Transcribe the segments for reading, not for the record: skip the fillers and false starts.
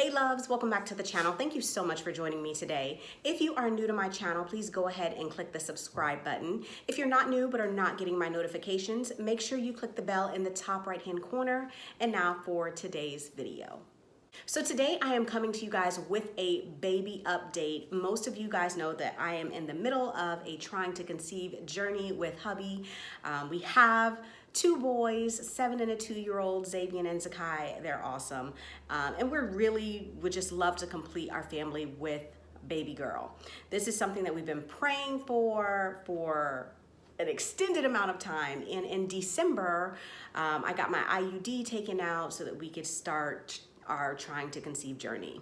Hey loves, welcome back to the channel. Thank you so much for joining me today. If you are new to my channel, please go ahead and click the subscribe button. If you're not new but are not getting my notifications, make sure you click the bell in the top right hand corner. And now for today's video. So today I am coming to you guys with a baby update. Most of you guys know that I am in the middle of a trying to conceive journey with hubby. We have two boys, 7 and a 2-year-old, Xavier and Zakai. They're awesome. And would just love to complete our family with baby girl. This is something that we've been praying for an extended amount of time. And in December, I got my IUD taken out so that we could start our trying to conceive journey.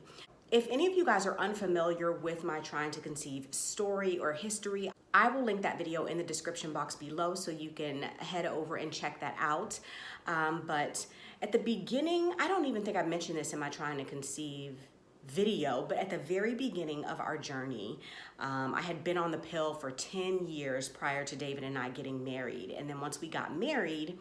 If any of you guys are unfamiliar with my trying to conceive story or history, I will link that video in the description box below so you can head over and check that out. But at the beginning, I don't even think I mentioned this in my trying to conceive video, but at the very beginning of our journey, I had been on the pill for 10 years prior to David and I getting married. And then once we got married,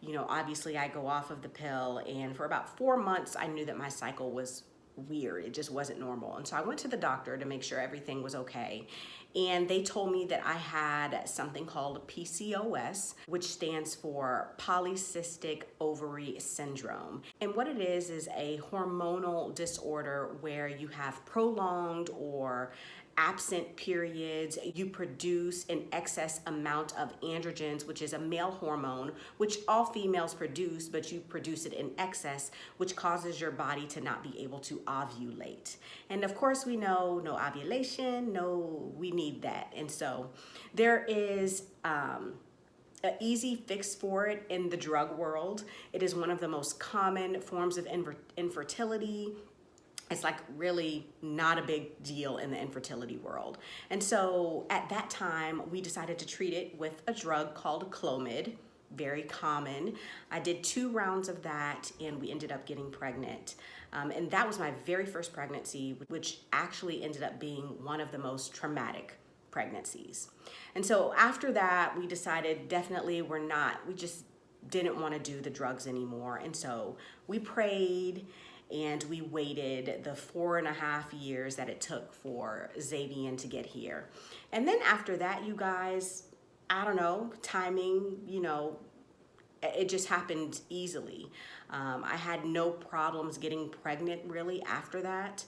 you know, obviously I go off of the pill, and for about 4 months, I knew that my cycle was weird. It just wasn't normal. And so I went to the doctor to make sure everything was okay. And they told me that I had something called PCOS, which stands for polycystic ovary syndrome. And what it is a hormonal disorder where you have prolonged or absent periods. You produce an excess amount of androgens, which is a male hormone, which all females produce, but you produce it in excess, which causes your body to not be able to ovulate. And of course, we know no ovulation, we need that. And so there is an easy fix for it in the drug world. It is one of the most common forms of infertility. It's like really not a big deal in the infertility world. And so at that time, we decided to treat it with a drug called Clomid, very common. I did 2 rounds of that and we ended up getting pregnant. And that was my very first pregnancy, which actually ended up being one of the most traumatic pregnancies. And so after that, we decided definitely we just didn't want to do the drugs anymore. And so we prayed and we waited the 4.5 years that it took for Xavier to get here. And then after that, you guys, I don't know, timing, you know, it just happened easily. I had no problems getting pregnant really after that.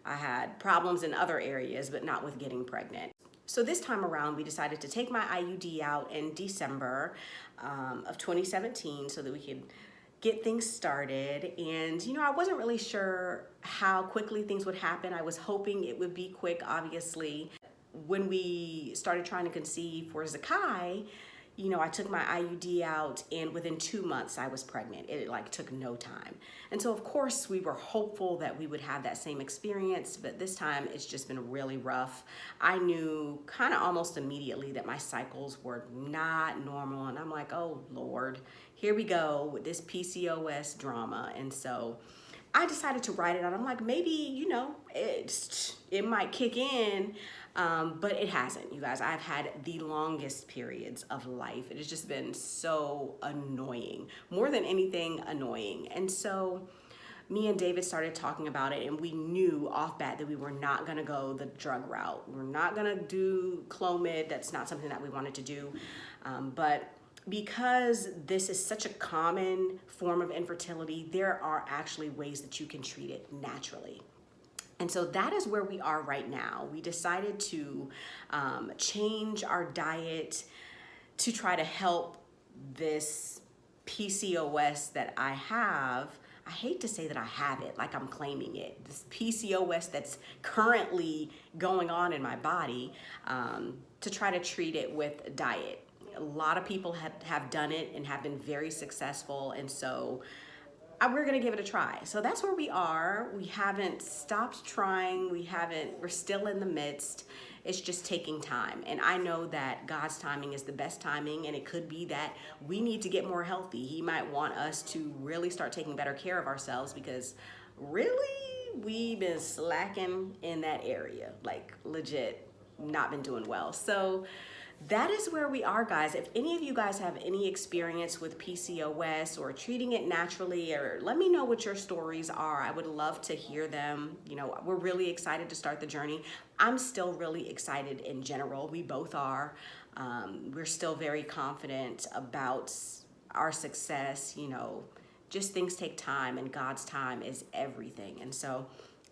I had problems in other areas, but not with getting pregnant. So this time around, we decided to take my IUD out in December of 2017 so that we could get things started. And you know, I wasn't really sure how quickly things would happen. I was hoping it would be quick, obviously. When we started trying to conceive for Zakai, you know, I took my IUD out and within 2 months I was pregnant. It like took no time. And so of course we were hopeful that we would have that same experience, but this time it's just been really rough. I knew kind of almost immediately that my cycles were not normal, and I'm like, oh Lord, here we go with this PCOS drama. And so I decided to write it out. I'm like, maybe, you know, it might kick in, but it hasn't, you guys. I've had the longest periods of life. It has just been so annoying, more than anything annoying. And so me and David started talking about it, and we knew off bat that we were not gonna go the drug route. We're not gonna do Clomid. That's not something that we wanted to do. But because this is such a common form of infertility, there are actually ways that you can treat it naturally. And so that is where we are right now. We decided to change our diet to try to help this PCOS that I have. I hate to say that I have it, like I'm claiming it. This PCOS that's currently going on in my body, to try to treat it with diet. A lot of people have done it and have been very successful, and so we're gonna give it a try. So that's where we are. We haven't stopped trying. We're still in the midst. It's just taking time. And I know that God's timing is the best timing, and it could be that we need to get more healthy. He might want us to really start taking better care of ourselves, because really we've been slacking in that area, like legit not been doing well. So that is where we are, guys. If any of you guys have any experience with PCOS or treating it naturally, or let me know what your stories are. I would love to hear them. You know, we're really excited to start the journey. I'm still really excited in general. We both are. We're still very confident about our success. You know, just things take time, and God's time is everything. And so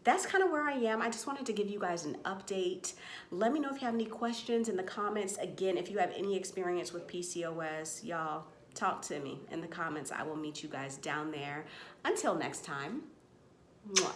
that's kind of where I am. I just wanted to give you guys an update. Let me know if you have any questions in the comments. Again, if you have any experience with PCOS, y'all, talk to me in the comments. I will meet you guys down there. Until next time, mwah.